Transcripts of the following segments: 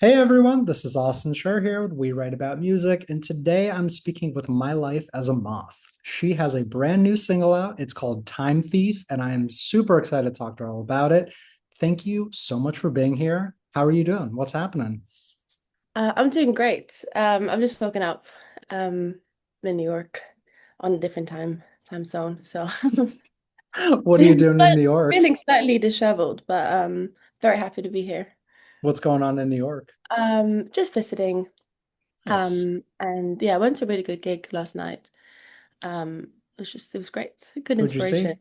Hey everyone, this is Austin Schur here with We Write About Music, and today I'm speaking with My Life as a Moth. She has a brand new single out. It's called Time Thief, and I am super excited to talk to her all about it. Thank you so much for being here. How are you doing? What's happening? I'm doing great. I've just woken up um in New York on a different time zone. So What are you feeling doing in New York? feeling slightly disheveled, but very happy to be here. What's going on in New York? Just visiting. Nice. And yeah, I went to a really good gig last night. It was great. Good Who'd you see? inspiration.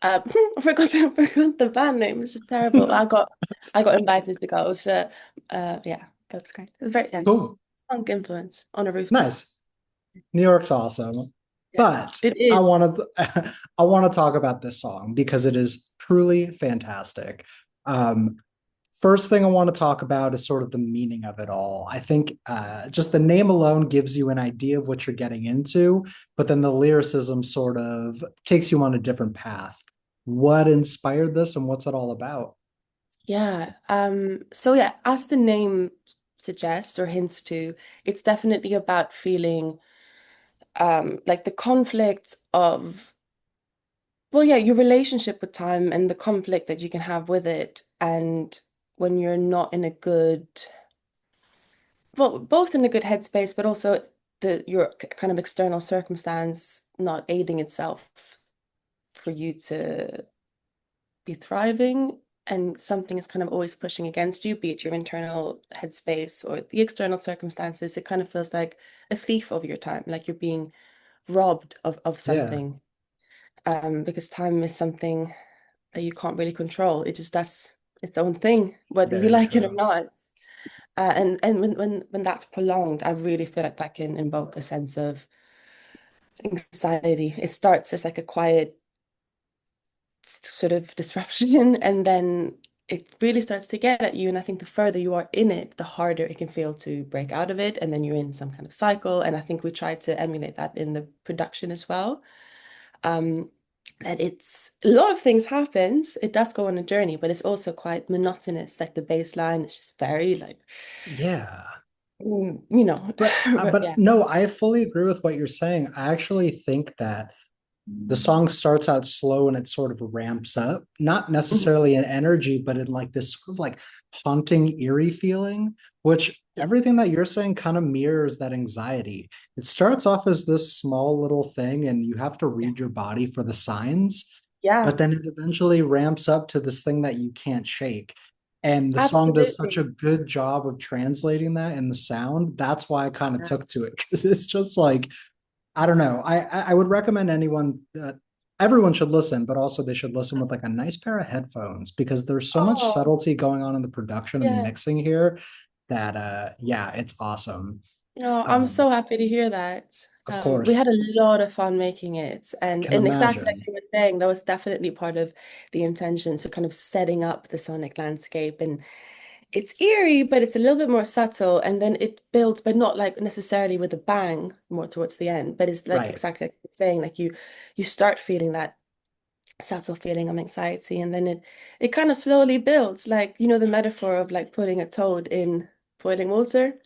I forgot the band name, which is terrible. I got invited to go. So yeah, that's great. It was very Cool. funk influence on a rooftop. Nice. New York's awesome. Yeah, But it I is. want to I want to talk about this song because it is truly fantastic. Um, First thing I want to talk about is sort of the meaning of it all. I think just the name alone gives you an idea of what you're getting into, but then the lyricism sort of takes you on a different path. What inspired this and what's it all about? Yeah. So yeah, as the name suggests or hints to, it's definitely about feeling like the conflict of, well, yeah, your relationship with time and the conflict that you can have with it. And when you're not in a good, well, both in a good headspace, but also your kind of external circumstance not aiding itself for you to be thriving, and something is kind of always pushing against you, be it your internal headspace or the external circumstances. It kind of feels like a thief of your time, like you're being robbed of Yeah, something. Because time is something that you can't really control. It just does its own it's thing, whether you very like it or true. not. And when that's prolonged, I really feel like that can invoke a sense of anxiety. It starts as like a quiet sort of disruption and then it really starts to get at you, and I think the further you are in it, the harder it can feel to break out of it, and then you're in some kind of cycle, and I think we tried to emulate that in the production as well. um that it's a lot of things happens, it does go on a journey, but it's also quite monotonous, like the bass line is just very like Yeah. you know. But But but yeah. no, I fully agree with what you're saying. I actually think that the song starts out slow and it sort of ramps up, not Mhm. necessarily in energy, but in like this sort of like haunting, eerie feeling, which Yeah, everything that you're saying kind of mirrors that anxiety. It starts off as this small little thing, and you have to yeah, read your body for the signs, yeah, but then it eventually ramps up to this thing that you can't shake. And the song does such a absolutely. good job of translating that in the sound. That's why I kind of took to it because it's just like I don't know. I would recommend anyone that everyone should listen, but also they should listen with like a nice pair of headphones because there's so much Oh, subtlety going on in the production and the yeah. mixing here that yeah, it's awesome. Oh, I'm Um, so happy to hear that. of We course, had a lot of fun making it, I and can exactly like imagine. you were saying, that was definitely part of the intention. So kind of setting up the sonic landscape, and it's eerie, but it's a little bit more subtle, and then it builds, but not like necessarily with a bang, more towards the end. But it's like Right. exactly like you're saying, like you start feeling that subtle feeling of anxiety, and then it kind of slowly builds, like the metaphor of like putting a toad in boiling water.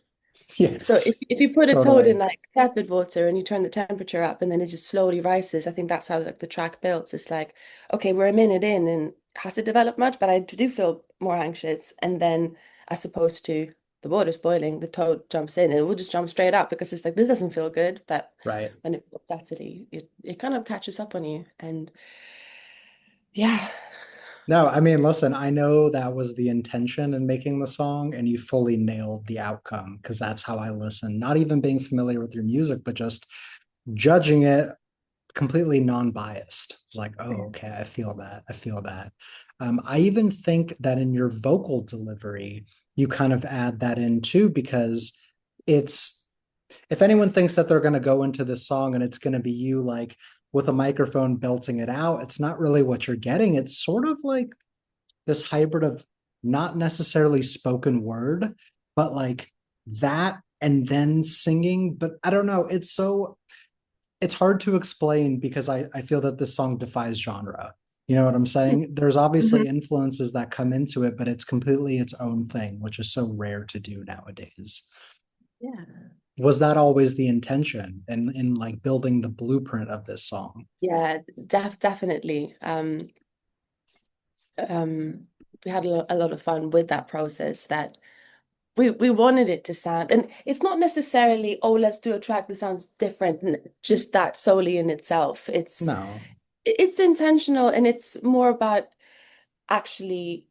So Yes, if you put a toad in totally. like tepid water and you turn the temperature up and then it just slowly rises, I think that's how like the track builds. It's like, okay, we're a minute in and has it developed much? But I do feel more anxious. And then as opposed to the water's boiling, the toad jumps in and it will just jump straight up because it's like this doesn't feel good. But Right. when it builds subtly, it kind of catches up on you. And yeah. No, I mean, listen, I know that was the intention in making the song, and you fully nailed the outcome because that's how I listen. Not even being familiar with your music, but just judging it completely non-biased. It's like, oh, okay, I feel that. I feel that. I even think that in your vocal delivery, you kind of add that in too, because it's if anyone thinks that they're going to go into this song and it's going to be you like with a microphone belting it out, it's not really what you're getting. It's sort of like this hybrid of not necessarily spoken word, but like that and then singing. But I don't know. It's hard to explain because I feel that this song defies genre. You know what I'm saying? There's obviously Mhm. influences that come into it, but it's completely its own thing, which is so rare to do nowadays. Yeah. Was that always the intention in like building the blueprint of this song? Yeah, definitely. We had a lot of fun with that process that we wanted it to sound, and it's not necessarily, oh, let's do a track that sounds different, and just that solely in itself. No. It's intentional, and it's more about actually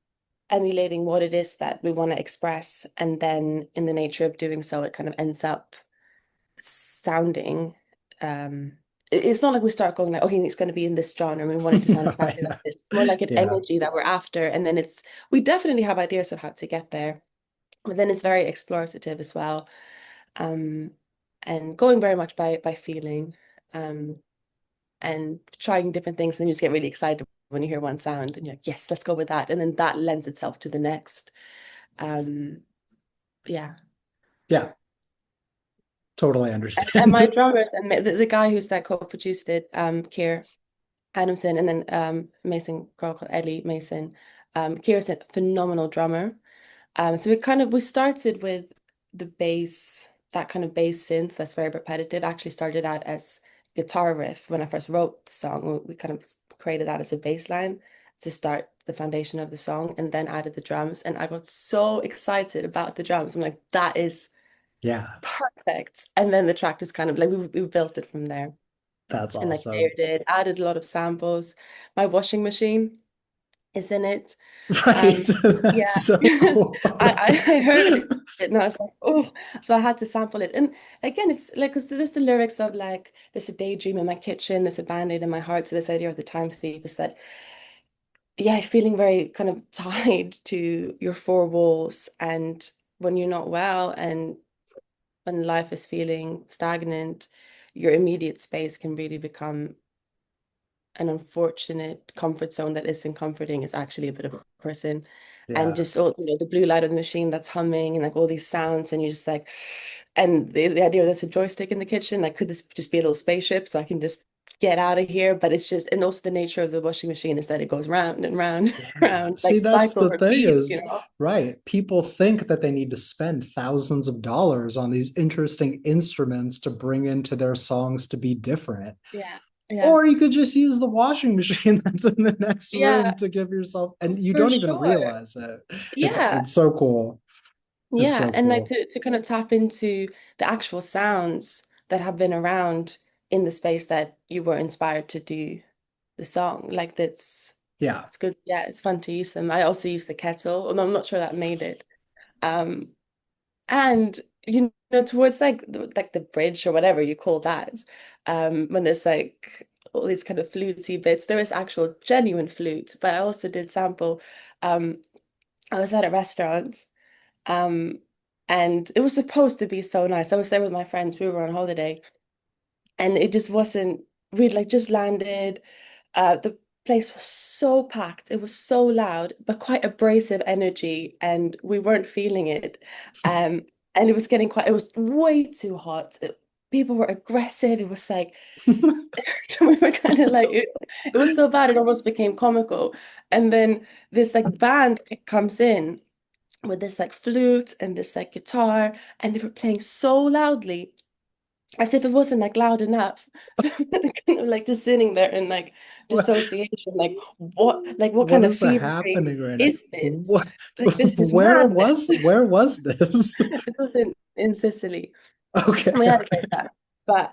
emulating what it is that we want to express, and then in the nature of doing so, it kind of ends up sounding it's not like we start going like, okay, it's going to be in this genre and we want it to sound Right. exactly like this. It's more like an Yeah. energy that we're after, and then it's we definitely have ideas of how to get there, but then it's very explorative as well. um and going very much by feeling, um and trying different things, and then you just get really excited when you hear one sound and you're like, yes, let's go with that, and then that lends itself to the next. um yeah. Yeah. Totally And understand. my drummers and the guy who's that co-produced it, Keir Adamson, and then amazing girl called Ellie Mason. Keir's a phenomenal drummer. So we started with the bass, that kind of bass synth that's very repetitive. Actually started out as guitar riff when I first wrote the song. We kind of created that as a bass line to start the foundation of the song, and then added the drums. And I got so excited about the drums. I'm like, that is Yeah. perfect. And then the track is kind of like we built it from there, That's and like awesome. layered it, added a lot of samples. My washing machine is in it. Right. Um, That's yeah, so cool. I heard it and I was like, oh, so I had to sample it. And again, it's like, because there's the lyrics of like, there's a daydream in my kitchen, there's a band-aid in my heart. So this idea of the time thief is that, yeah, feeling very kind of tied to your four walls. And when you're not well and when life is feeling stagnant, your immediate space can really become an unfortunate comfort zone that isn't comforting, is actually a bit of a person. And Yeah. just all, the blue light of the machine that's humming and like all these sounds, and you're just like, and the idea there's a joystick in the kitchen, like could this just be a little spaceship so I can just get out of here? But it's just, and also the nature of the washing machine is that it goes round and round Yeah. and round, See, like that's cycle the thing repeat, is, you know? right. People think that they need to spend thousands of dollars on these interesting instruments to bring into their songs to be different. Yeah, yeah, Or you could just use the washing machine that's in the next room yeah, to give yourself, and you for don't even sure. realize it. Yeah. It's so cool. It's Yeah, so and like cool. to kind of tap into the actual sounds that have been around in the space that you were inspired to do the song. Like Yeah. it's good. Yeah, it's fun to use them. I also use the kettle, although I'm not sure that made it. Um, and towards like the bridge or whatever you call that, when there's like all these kind of flutey bits, there is actual genuine flute. But I also did sample. Um, I was at a restaurant. Um, and it was supposed to be so nice. I was there with my friends. We were on holiday, and it just wasn't. We'd like just landed. The place was so packed. It was so loud, but quite abrasive energy, and we weren't feeling it. And it was getting quite. It was way too hot. People were aggressive. It was like we were kind of like it was so bad. It almost became comical. And then this like band comes in with this like flute and this like guitar, and they were playing so loudly as if it wasn't like loud enough. So kind of like just sitting there in like What dissociation, like what what kind of is fever happening dream right now? is this? Like this is madness. Where was this? This was in Sicily. Okay, And we had a okay. great time. But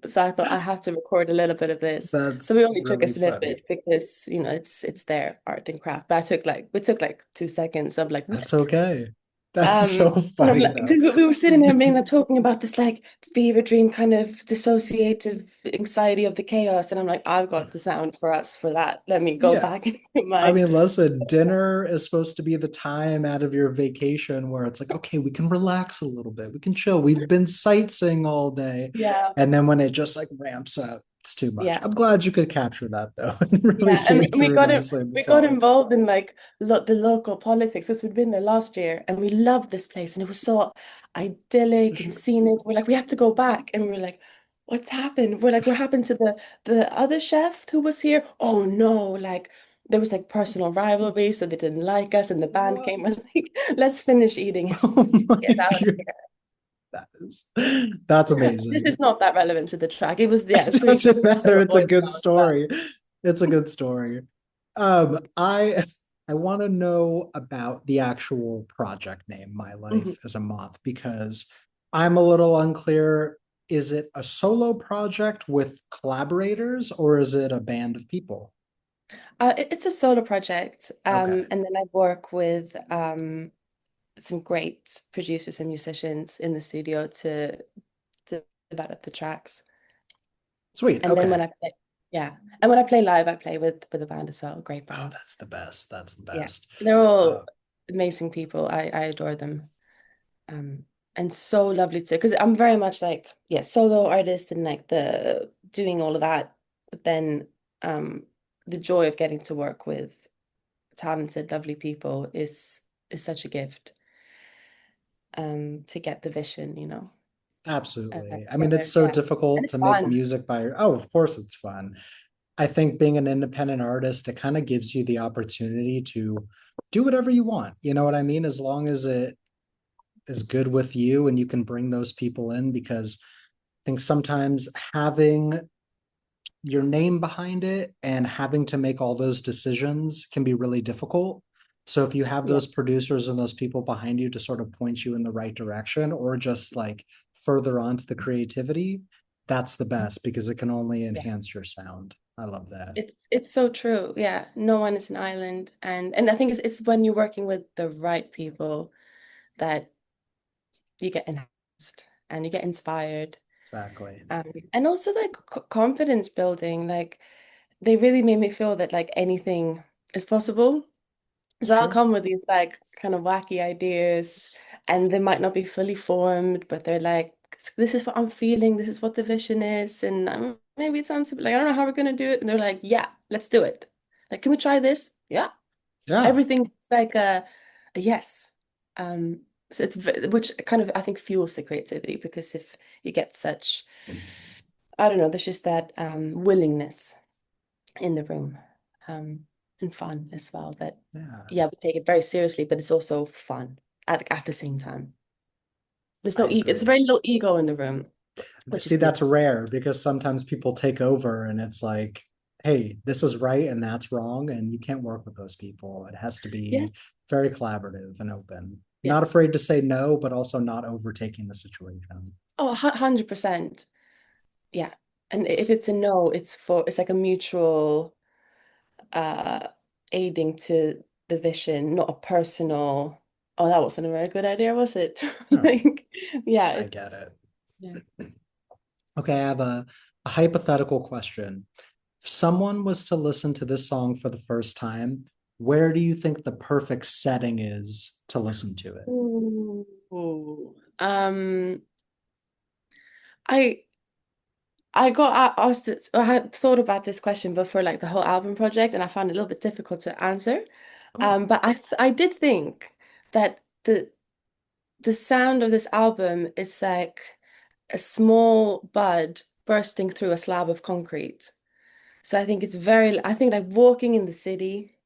so I thought I have to record a little bit of this. That's So we only took a really snippet funny. because it's their art and craft. But we took like 2 seconds of like That's okay. That's so and I'm funny like, though. we were sitting there being like talking about this like fever dream kind of dissociative anxiety of the chaos, and I'm like, I've got the sound for us for that. Let me go Yeah. back into I my mean, listen, dinner is supposed to be the time out of your vacation where it's like, okay, we can relax a little bit. We can chill. We've been sightseeing all day. yeah, And then when it just like ramps up, it's too much. yeah. I'm glad you could capture that though. It really Yeah, and came through nicely in the we got song. involved in like lo the local politics because we'd been there last year, and we loved this place, and it was so idyllic and Sure. scenic. We're like, we have to go back, and we're like, what's happened? We're like, what happened to the other chef who was here? Oh no, like there was like personal rivalry, so they didn't like us, and the band What? came. I was like, let's finish eating Oh and my get out of God. That is, that's here. This amazing. is not that relevant to the track. It was, yeah, It it's pretty doesn't funny matter. for a It's a voice good note, but story. It's a good story. I want to know about the actual project name, My mhm. Life as a Moth, because I'm a little unclear. Is it a solo project with collaborators or is it a band of people? It's a solo project, Okay, and then I work with some great producers and musicians in the studio to develop the tracks. sweet. And then Okay. when I play, yeah, and when I play live, I play with a band as well, a great Oh, band. that's the best. That's the Yeah, best. they're all Uh, amazing people. I adore them. Um, and so lovely too, because I'm very much like, yeah, solo artist and like the doing all of that, but then um, the joy of getting to work with talented, lovely people is such a gift. To get the vision, Absolutely. I mean, it's together. so Yeah, and difficult it's to make fun. music by oh, of course it's fun. I think being an independent artist, it kind of gives you the opportunity to do whatever you want. You know what I mean? As long as it is good with you and you can bring those people in, because I think sometimes having your name behind it and having to make all those decisions can be really difficult. So if you have Yeah, those producers and those people behind you to sort of point you in the right direction or just like further on to the creativity, that's the best because it can only yeah. enhance your sound. I love that. It's so true. Yeah, no one is an island, and I think it's when you're working with the right people that you get enhanced and you get inspired. Exactly. And also like confidence building. Like they really made me feel that like anything is possible. It's So I'll true. come with these like kind of wacky ideas, and they might not be fully formed, but they're like, this is what I'm feeling, this is what the vision is, and maybe it sounds like I don't know how we're gonna do it, and they're like, yeah, let's do it. Like, can we try this? Yeah, Yeah. everything's like a yes. Um, so which kind of I think fuels the creativity because if you get such, I don't know, there's just that willingness in the room, um, and fun as well. That Yeah. yeah, we take it very seriously, but it's also fun at the same time. There's I no ego. It's agree. very little ego in the room, which is See, that's beautiful. rare because sometimes people take over and it's like, hey, this is right and that's wrong. And you can't work with those people. It has to Yes, be very collaborative and open. Not yes. afraid to say no, but also not overtaking the situation. Oh, 100%. Yeah. And if it's a no, it's like a mutual uh aiding to the vision, not a personal, oh, that wasn't a very good idea, was it? No, Like, yeah, I get it's it. yeah. Okay, I have a hypothetical question. If someone was to listen to this song for the first time, where do you think the perfect setting is to listen to it? Ooh. I I got asked this, I had thought about this question before like the whole album project, and I found it a little bit difficult to answer. Oh, But I did think that the sound of this album is like a small bud bursting through a slab of concrete. So I think like walking in the city,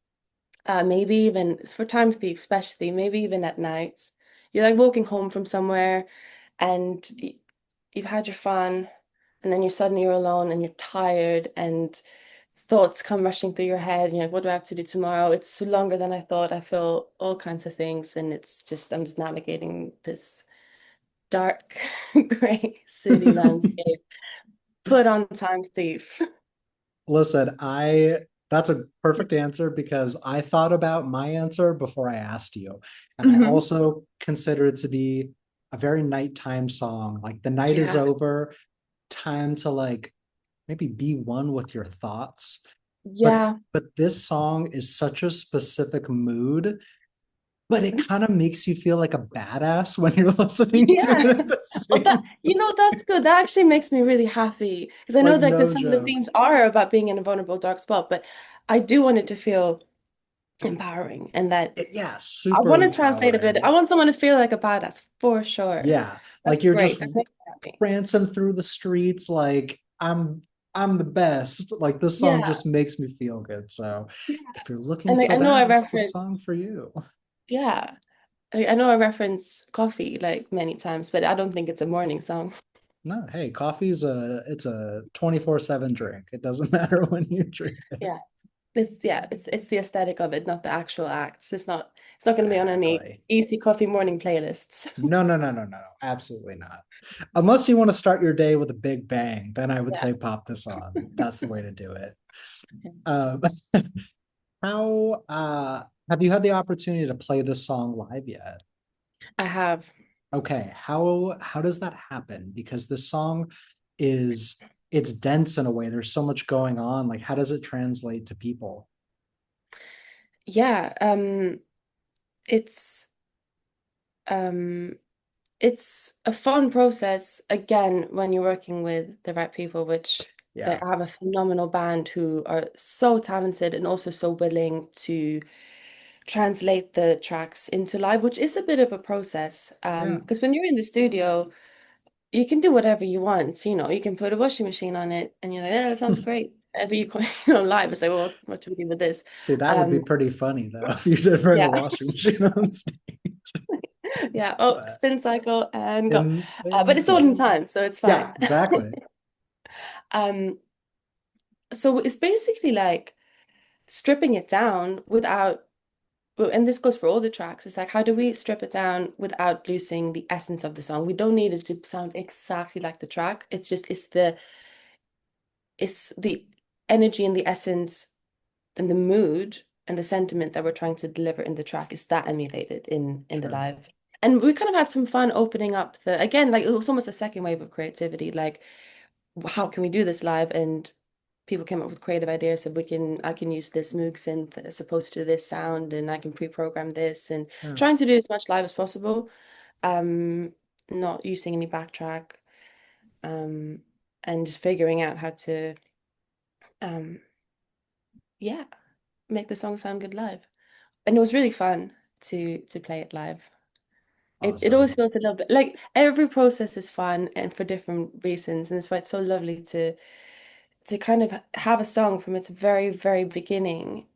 maybe even for time thief, especially, maybe even at night. You're like walking home from somewhere and you've had your fun, and then you're alone and you're tired and thoughts come rushing through your head and you're like, what do I have to do tomorrow? It's longer than I thought. I feel all kinds of things, and I'm just navigating this dark gray city landscape. Put on time thief. listen, I that's a perfect answer because I thought about my answer before I asked you. And I Hmm. also consider it to be a very nighttime song. Like the night is Yeah. over, time to like maybe be one with your thoughts. But Yeah. but this song is such a specific mood, but it kind of makes you feel like a badass when you're listening to Yeah. it at the Oh, same that's good. That actually makes me really happy because I know like like that no some of the joke. themes are about being in a vulnerable dark spot, but I do want it to feel empowering and that Yeah, I super want to translate a bit. I empowering. want someone to feel like a badass for sure. Yeah, That's like you're just great. That makes me happy. prancing through the streets like I'm I'm the best. Like this song Yeah, just makes me feel good. So yeah. if you're looking And for I know I that, this is the reference, song for you. yeah, I know I reference coffee like many times, but I don't think it's a morning song. No, hey, coffee's a 24/7 drink. It doesn't matter when you drink it. Yeah. It's the aesthetic of it, not the actual acts. It's not going to be on any Exactly. easy coffee morning playlists. No, no, no, no, no, absolutely not. Unless you want to start your day with a big bang, then I would Yeah. say pop this on. That's the way to do it. Um, how have you had the opportunity to play this song live yet? I have. Okay, how does that happen? Because this song is it's dense in a way. There's so much going on. Like, how does it translate to people? Yeah, it's um it's a fun process again when you're working with the right people, which Yeah. like, I have a phenomenal band who are so talented and also so willing to translate the tracks into live, which is a bit of a process. Yeah. Because when you're in the studio, you can do whatever you want. You know, you can put a washing machine on it and you're like, yeah, that sounds great. But live, it's like, well, what do we do with this? See, that would be Um, pretty funny though, if you did bring a yeah. washing machine on stage. Yeah. Oh, But spin cycle and go. But and it's all go. in time, so it's fine. Yeah, exactly. Um, so it's basically like stripping it down without, well, and this goes for all the tracks. It's like, how do we strip it down without losing the essence of the song? We don't need it to sound exactly like the track. It's the energy and the essence and the mood and the sentiment that we're trying to deliver in the track is that emulated in the Sure. live. And we kind of had some fun opening up the again, like it was almost a second wave of creativity. Like, how can we do this live? And people came up with creative ideas. So I can use this Moog synth as opposed to this sound, and I can pre-program this, and Yeah. trying to do as much live as possible. Um, Not using any backtrack. Um, and just figuring out how to um, yeah, make the song sound good live. And it was really fun to play it live. It always Awesome. feels a little bit like every process is fun and for different reasons, and that's why it's so lovely to kind of have a song from its very, very beginning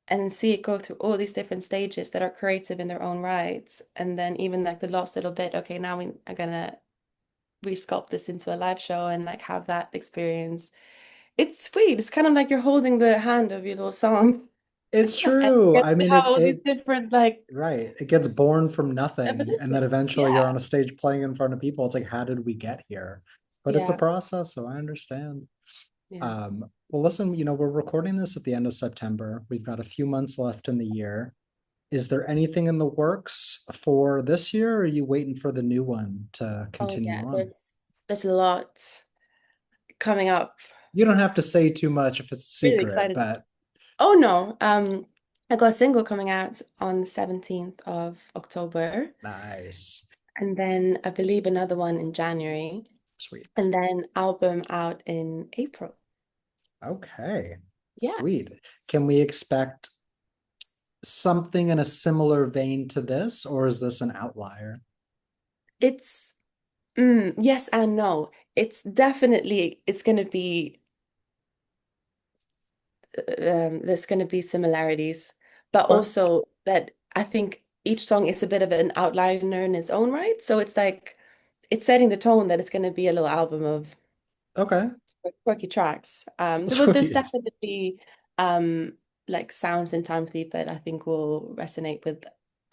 and then see it go through all these different stages that are creative in their own rights. And then even like the last little bit, okay, now we are gonna resculpt this into a live show and like have that experience. It's sweet. It's kind of like you're holding the hand of your little song It's and you true. get I to mean, have it all these it different like right. It gets born from nothing, and then evolutions. eventually you're Yeah. on a stage playing in front of people. It's like, how did we get here? But it's a Yeah. process, so I understand. Yeah. Well, listen, we're recording this at the end of September. We've got a few months left in the year. Is there anything in the works for this year, or are you waiting for the new one to Oh continue yeah, on? there's a lot coming up. You don't have to say too much if it's a Really secret, excited. but Oh no. I got a single coming out on the 17th of October, nice. and then I believe another one in January, Sweet. and then album out in April. Okay. Yeah. Sweet. Can we expect something in a similar vein to this, or is this an outlier? It's yes and no. It's gonna be there's gonna be similarities, but Okay. also that I think each song is a bit of an outliner in its own right. So it's like it's setting the tone that it's gonna be a little album of Okay. quirky tracks. But there's Sweet. definitely um like sounds in Time Thief that I think will resonate with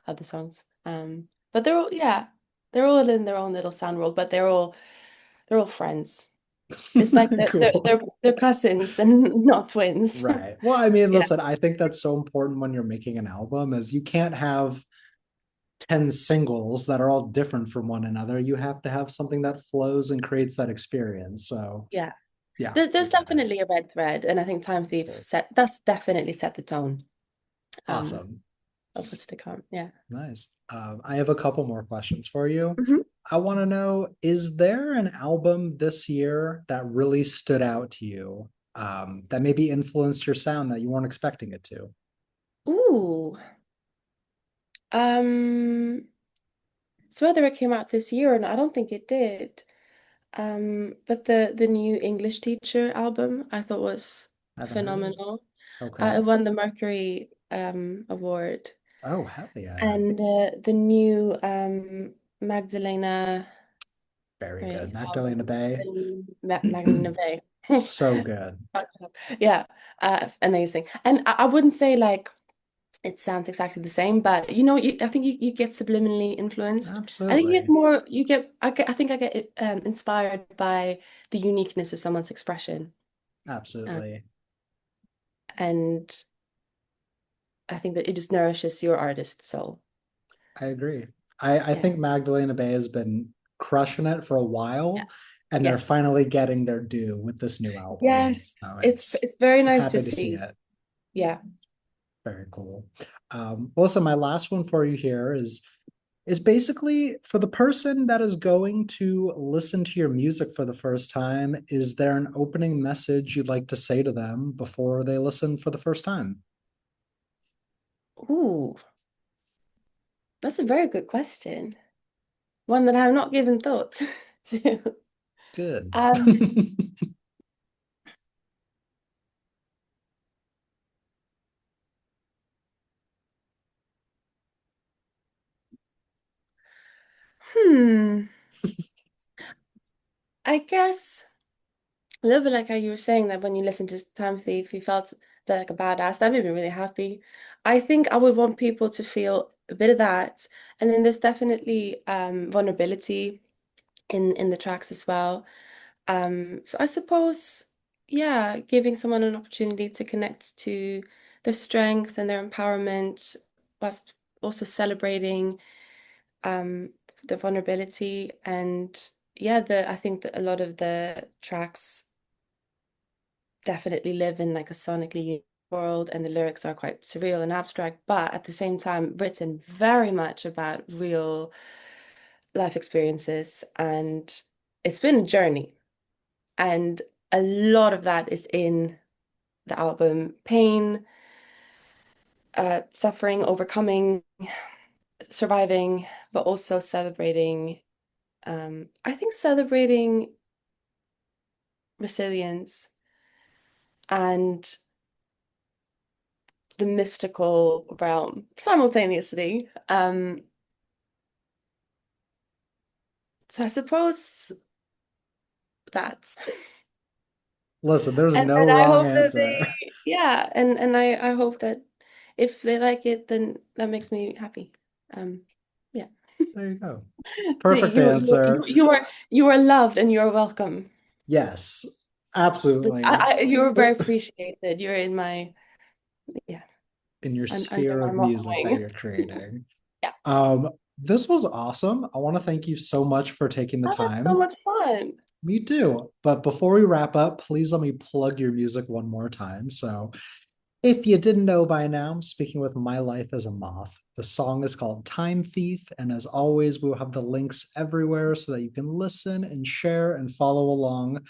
other songs. But they're all yeah, they're all in their own little sound world, but they're all friends. It's like Cool. they're cousins and not twins. Right. Well, I mean, Yeah, listen, I think that's so important when you're making an album is you can't have 10 singles that are all different from one another. You have to have something that flows and creates that experience. So, yeah. yeah, I There's get it. definitely a red thread, and I think Time Thief Cool. that's definitely set the tone um Awesome. of what's to come. Yeah. Nice. I have a couple more questions for you. Mhm. I want to know, is there an album this year that really stood out to you, that maybe influenced your sound that you weren't expecting it to? Ooh. Um, it's whether it came out this year or not. I don't think it did. But the new English teacher album I thought was I haven't heard it. phenomenal. Okay. It won the Mercury award. Oh, hell yeah. And the new Magdalena Very good. Ray Magdalena album, Bay. the new Magdalena Bay. So good. Yeah, amazing. And I wouldn't say like it sounds exactly the same, but I think you get subliminally influenced. I think you get Absolutely. more, I think I get inspired by the uniqueness of someone's expression. Um, Absolutely. and I think that it just nourishes your artist soul. I agree. I Yeah. think Magdalena Bay has been crushing it for a Yeah. while, and they're Yes. finally getting their due with this new album. Yes. So It's it's it's very nice to happy to see see. it. Yeah. Very cool. Also, my last one for you here is basically for the person that is going to listen to your music for the first time, is there an opening message you'd like to say to them before they listen for the first time? Ooh, that's a very good question. One that I've not given thought to. Good. Um, hmm. I guess a little bit like how you were saying that when you listen to Time Thief, you felt a bit like a badass. That made me really happy. I think I would want people to feel a bit of that. And then there's definitely vulnerability in the tracks as well. So I suppose, yeah, giving someone an opportunity to connect to their strength and their empowerment, whilst also celebrating um the vulnerability. And yeah, the I think that a lot of the tracks definitely live in like a sonically unique world, and the lyrics are quite surreal and abstract, but at the same time written very much about real life experiences. And it's been a journey, and a lot of that is in the album. Pain, suffering, overcoming, surviving, but also celebrating. I think celebrating resilience and the mystical realm simultaneously. So I suppose that's Listen, there's and no then I wrong hope that answer. yeah, and I hope that if they like it, then that makes me happy. Um, yeah. There you go. Perfect You you you answer. you are you are loved and you are welcome. Yes, absolutely. You are very appreciated. You're in my yeah, In your under sphere my of moth music that wing. you're creating. Yeah. This was awesome. I want to thank you so much for taking the Oh, that's so time. much fun. Me too. But before we wrap up, please let me plug your music one more time. So, if you didn't know by now, I'm speaking with My Life as a Moth. The song is called Time Thief. And as always, we'll have the links everywhere so that you can listen and share and follow along.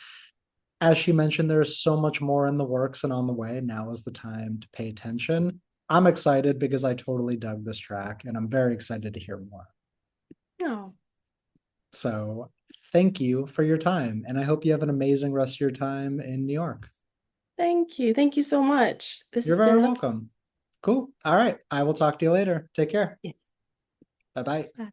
As she mentioned, there's so much more in the works and on the way. Now is the time to pay attention. I'm excited because I totally dug this track and I'm very excited to hear more. Oh, So thank you for your time. And I hope you have an amazing rest of your time in New York. thank you. Thank you so much. This You're has very been lovely. welcome. Cool. All right. I will talk to you later. Take care. Yes. Bye bye. Bye.